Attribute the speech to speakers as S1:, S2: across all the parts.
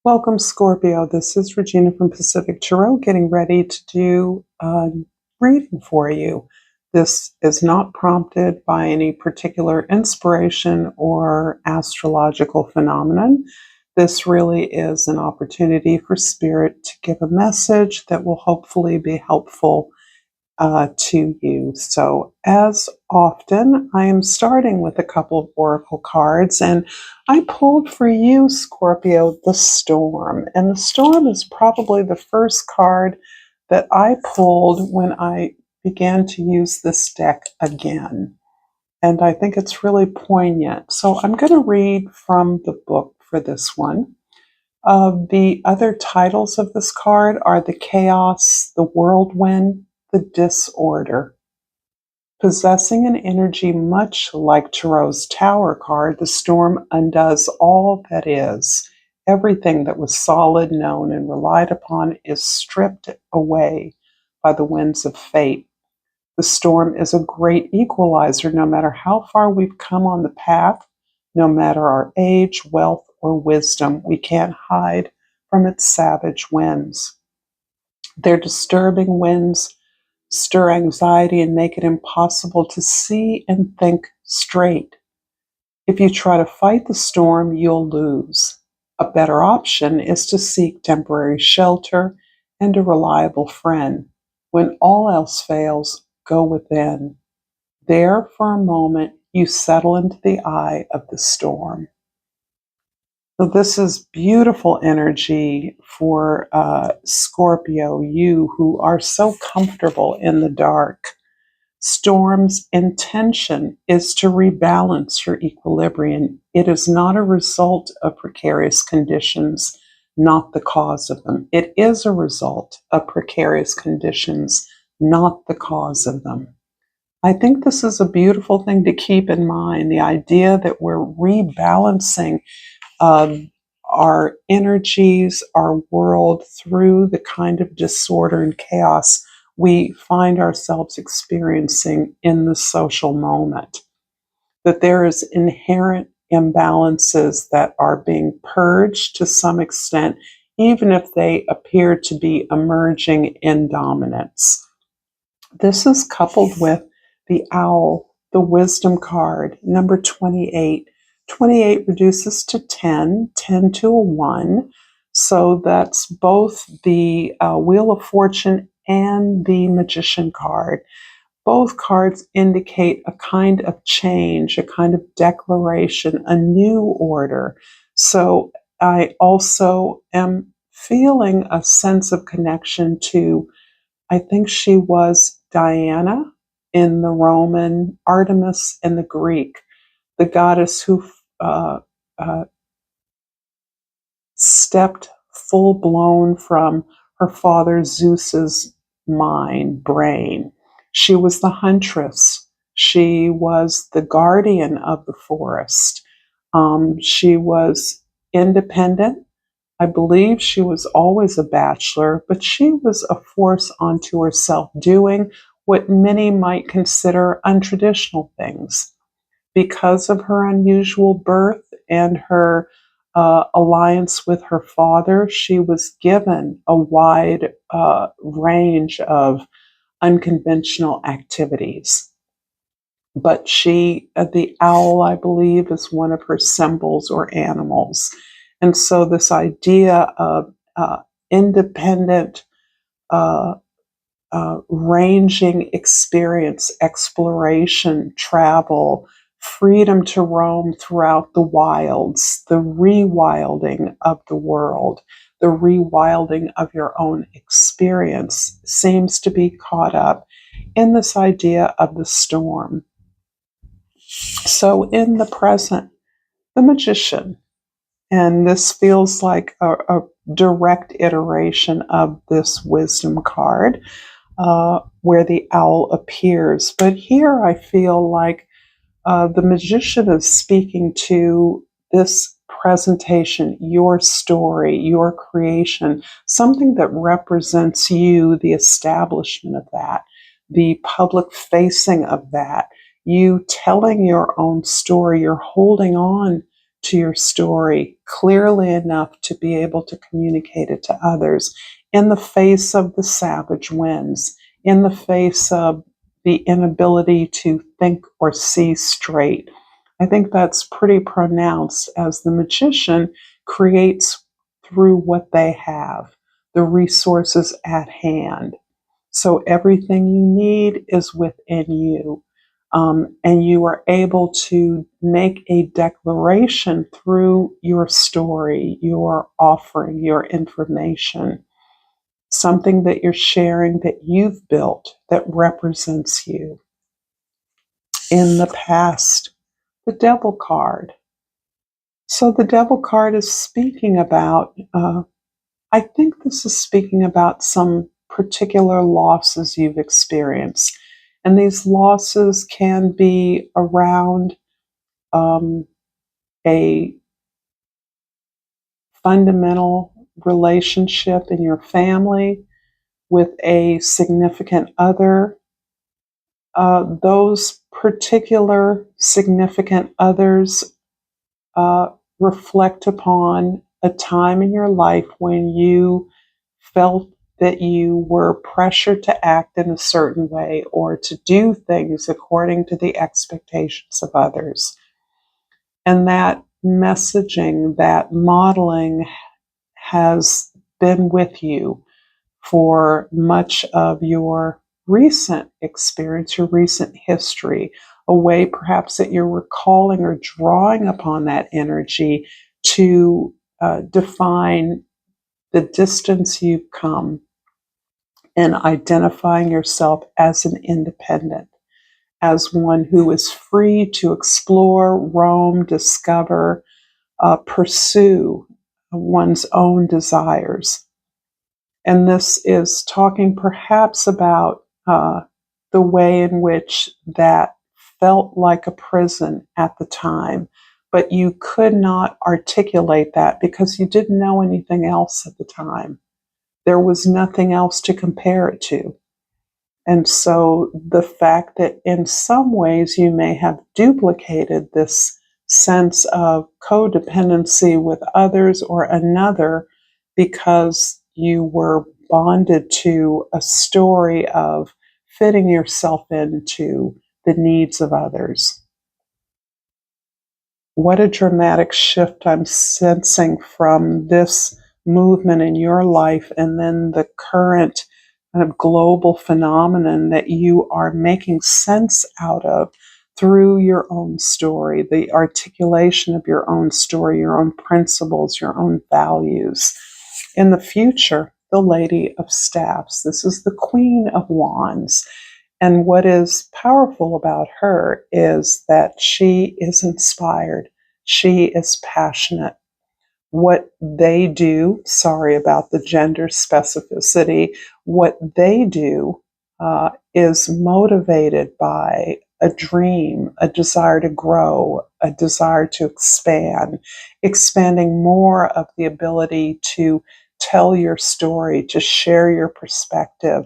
S1: Welcome, Scorpio. This is Regina from Pacific Tarot getting ready to do a reading for you. This is not prompted by any particular inspiration or astrological phenomenon. This really is an opportunity for Spirit to give a message that will hopefully be helpful to you. So, as often, I am starting with a couple of oracle cards, and I pulled for you, Scorpio, the Storm. And the Storm is probably the first card that I pulled when I began to use this deck again. And I think it's really poignant. So, I'm going to read from the book for this one. The other titles of this card are the Chaos, the Whirlwind, the Disorder. Possessing an energy much like Tarot's Tower card, the Storm undoes all that is. Everything that was solid, known, and relied upon is stripped away by the winds of fate. The Storm is a great equalizer no matter how far we've come on the path, no matter our age, wealth, or wisdom. We can't hide from its savage winds. Their disturbing winds stir anxiety and make it impossible to see and think straight. If you try to fight the storm, you'll lose. A better option is to seek temporary shelter and a reliable friend. When all else fails, go within. There, for a moment, you settle into the eye of the storm. So this is beautiful energy for Scorpio, you who are so comfortable in the dark. Storm's intention is to rebalance your equilibrium. It is not a result of precarious conditions, not the cause of them. It is a result of precarious conditions, not the cause of them. I think this is a beautiful thing to keep in mind, the idea that we're rebalancing our energies, our world through the kind of disorder and chaos we find ourselves experiencing in the social moment. That there is inherent imbalances that are being purged to some extent, even if they appear to be emerging in dominance. This is coupled with the owl, the wisdom card, number 28. 28 reduces to 10, 10 to a 1. So that's both the Wheel of Fortune and the Magician card. Both cards indicate a kind of change, a kind of declaration, a new order. So I also am feeling a sense of connection to, I think she was Diana in the Roman, Artemis in the Greek, the goddess who stepped full blown from her father Zeus's brain. She was the huntress. She was the guardian of the forest. She was independent. I believe she was always a bachelor, but she was a force unto herself, doing what many might consider untraditional things. Because of her unusual birth and her alliance with her father, she was given a wide range of unconventional activities. But the owl, I believe, is one of her symbols or animals. And so this idea of independent, ranging experience, exploration, travel, freedom to roam throughout the wilds, the rewilding of the world, the rewilding of your own experience seems to be caught up in this idea of the storm. So in the present, the Magician, and this feels like a direct iteration of this wisdom card, where the owl appears. But here I feel like the Magician is speaking to this presentation, your story, your creation, something that represents you, the establishment of that, the public facing of that, you telling your own story, you're holding on to your story clearly enough to be able to communicate it to others in the face of the savage winds, in the face of the inability to think or see straight. I think that's pretty pronounced as the magician creates through what they have, the resources at hand. So everything you need is within you. And you are able to make a declaration through your story, your offering, your information, something that you're sharing that you've built that represents you. In the past, the devil card. So the devil card is speaking about, I think this is speaking about some particular losses you've experienced. And these losses can be around a fundamental relationship in your family with a significant other. Those particular significant others reflect upon a time in your life when you felt that you were pressured to act in a certain way or to do things according to the expectations of others. And that messaging, that modeling has been with you for much of your recent experience, your recent history, a way perhaps that you're recalling or drawing upon that energy to define the distance you've come and identifying yourself as an independent, as one who is free to explore, roam, discover, pursue one's own desires. And this is talking perhaps about the way in which that felt like a prison at the time, but you could not articulate that because you didn't know anything else at the time. There was nothing else to compare it to. And so the fact that in some ways you may have duplicated this sense of codependency with others or another because you were bonded to a story of fitting yourself into the needs of others. What a dramatic shift I'm sensing from this movement in your life and then the current kind of global phenomenon that you are making sense out of through your own story, the articulation of your own story, your own principles, your own values. In the future, the Lady of Staffs. This is the Queen of Wands. And what is powerful about her is that she is inspired. She is passionate. What they do, sorry about the gender specificity, what they do is motivated by a dream, a desire to grow, a desire to expand, expanding more of the ability to tell your story, to share your perspective,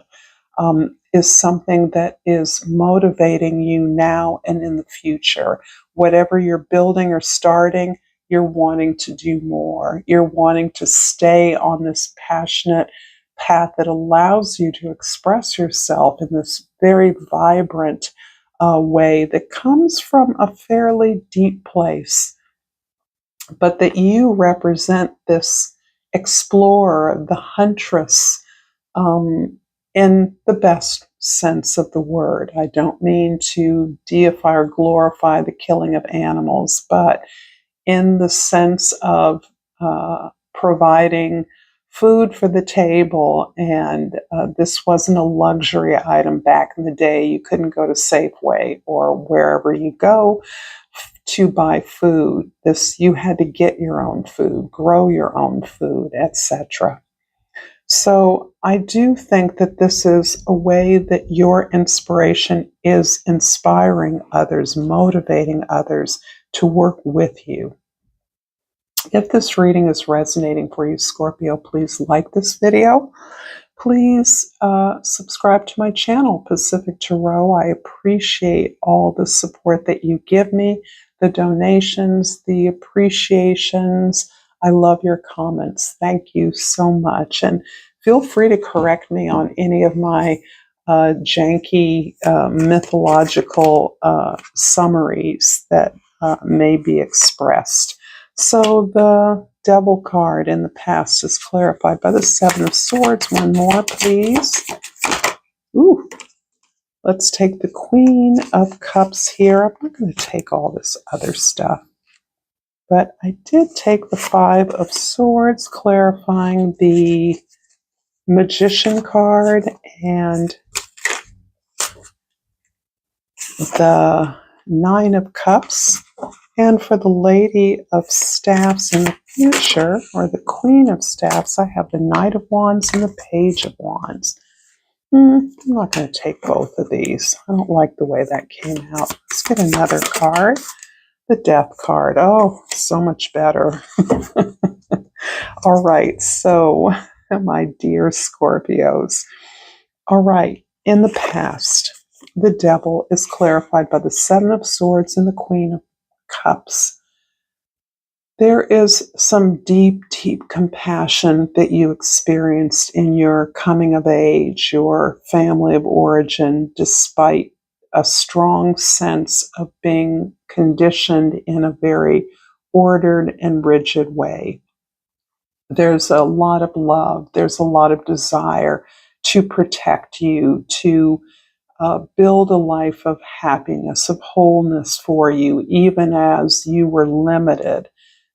S1: is something that is motivating you now and in the future. Whatever you're building or starting, you're wanting to do more. You're wanting to stay on this passionate path that allows you to express yourself in this very vibrant way that comes from a fairly deep place, but that you represent this explorer, the huntress, in the best sense of the word. I don't mean to deify or glorify the killing of animals, but in the sense of providing food for the table. And this wasn't a luxury item back in the day. You couldn't go to Safeway or wherever you go to buy food. You had to get your own food, grow your own food, etc. So I do think that this is a way that your inspiration is inspiring others, motivating others to work with you. If this reading is resonating for you, Scorpio, please like this video. Please subscribe to my channel, Pacific Tarot. I appreciate all the support that you give me, the donations, the appreciations. I love your comments. Thank you so much. And feel free to correct me on any of my janky mythological summaries that may be expressed. So the Devil card in the past is clarified by the Seven of Swords. One more, please. Ooh, let's take the Queen of Cups here. I'm not going to take all this other stuff, but I did take the Five of Swords, clarifying the Magician card and the Nine of Cups. And for the Lady of Staffs in the future, or the Queen of Staffs, I have the Knight of Wands and the Page of Wands. I'm not going to take both of these. I don't like the way that came out. Let's get another card. The Death card. Oh, so much better. All right, so my dear Scorpios. All right, in the past, the Devil is clarified by the Seven of Swords and the Queen of Cups. There is some deep, deep compassion that you experienced in your coming of age, your family of origin, despite a strong sense of being conditioned in a very ordered and rigid way. There's a lot of love, there's a lot of desire to protect you, to build a life of happiness, of wholeness for you, even as you were limited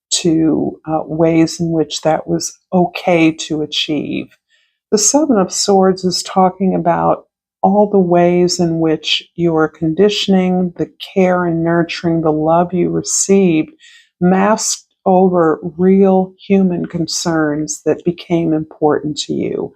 S1: to ways in which that was okay to achieve. The Seven of Swords is talking about all the ways in which your conditioning, the care and nurturing, the love you received, masked over real human concerns that became important to you.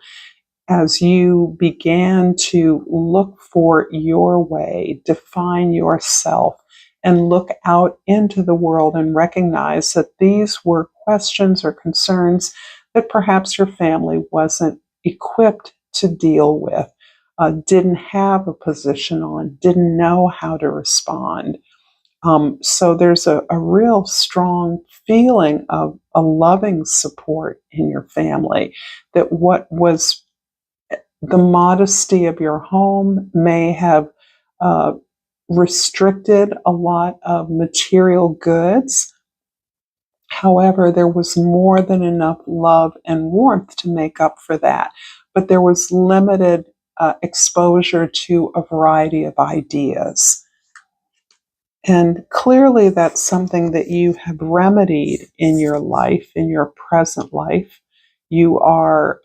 S1: As you began to look for your way, define yourself, and look out into the world and recognize that these were questions or concerns that perhaps your family wasn't equipped to deal with, didn't have a position on, didn't know how to respond. So there's a real strong feeling of a loving support in your family, that what was the modesty of your home may have restricted a lot of material goods. However, there was more than enough love and warmth to make up for that. But there was limited exposure to a variety of ideas. And clearly, that's something that you have remedied in your life, in your present life. You are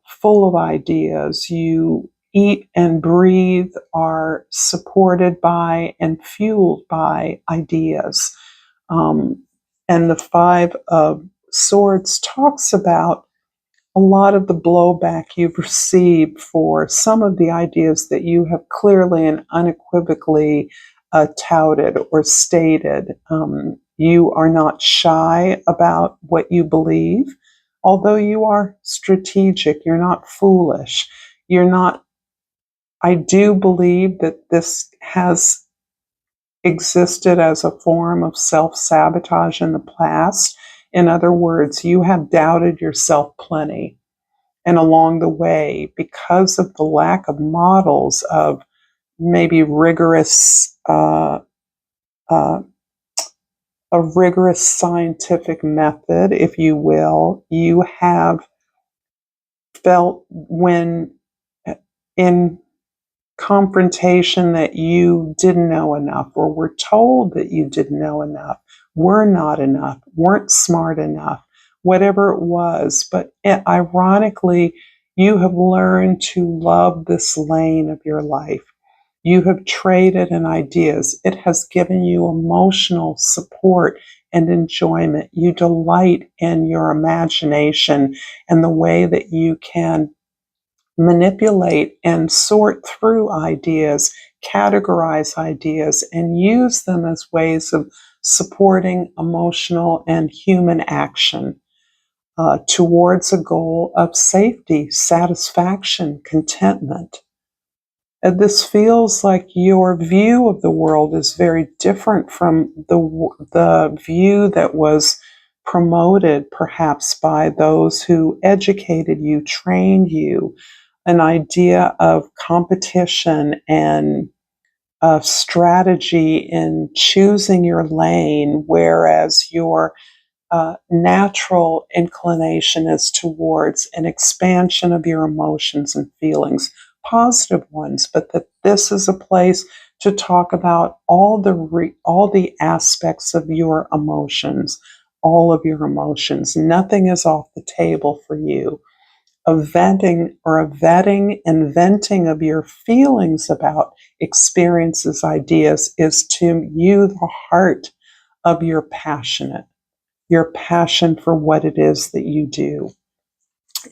S1: full of ideas. You eat and breathe, are supported by and fueled by ideas. And the Five of Swords talks about a lot of the blowback you've received for some of the ideas that you have clearly and unequivocally touted or stated. You are not shy about what you believe, although you are strategic. You're not foolish. You're not. I do believe that this has existed as a form of self-sabotage in the past. In other words, you have doubted yourself plenty. And along the way, because of the lack of models of maybe a rigorous scientific method, if you will, you have felt when in confrontation that you didn't know enough, or were told that you didn't know enough, were not enough, weren't smart enough, whatever it was. But ironically, you have learned to love this lane of your life. You have traded in ideas. It has given you emotional support and enjoyment. You delight in your imagination and the way that you can manipulate and sort through ideas, categorize ideas, and use them as ways of supporting emotional and human action towards a goal of safety, satisfaction, contentment. And this feels like your view of the world is very different from the view that was promoted perhaps by those who educated you, trained you, an idea of competition and strategy in choosing your lane, whereas your natural inclination is towards an expansion of your emotions and feelings, positive ones, but that this is a place to talk about all the aspects of your emotions, all of your emotions. Nothing is off the table for you. A venting or a vetting and venting of your feelings about experiences, ideas is to you the heart of your passion for what it is that you do.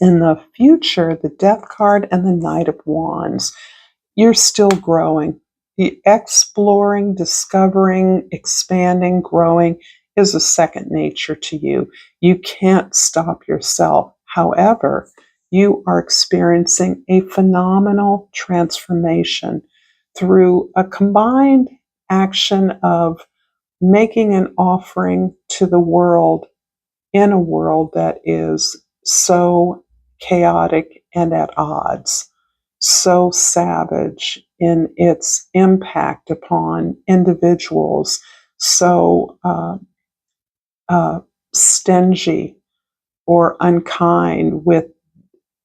S1: In the future, the Death card and the Knight of Wands, you're still growing. The exploring, discovering, expanding, growing is a second nature to you. You can't stop yourself. However, you are experiencing a phenomenal transformation through a combined action of making an offering to the world in a world that is so chaotic and at odds, so savage in its impact upon individuals, so stingy or unkind with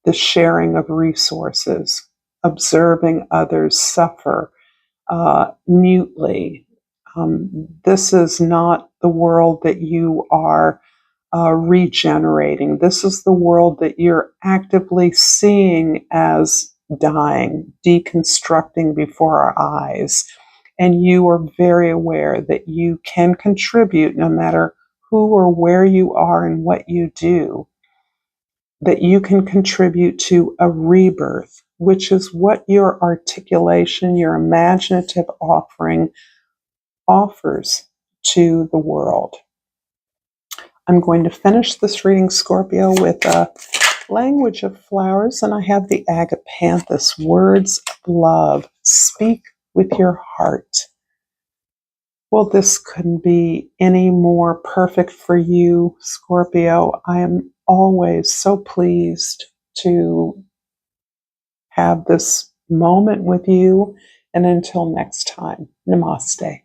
S1: the sharing of resources, observing others suffer mutely. This is not the world that you are regenerating. This is the world that you're actively seeing as dying, deconstructing before our eyes. And you are very aware that you can contribute no matter who or where you are and what you do, that you can contribute to a rebirth, which is what your articulation, your imaginative offering offers to the world. I'm going to finish this reading, Scorpio, with a language of flowers, and I have the agapanthus, words of love. Speak with your heart. Well, this couldn't be any more perfect for you, Scorpio. I am always so pleased to have this moment with you. And until next time, namaste.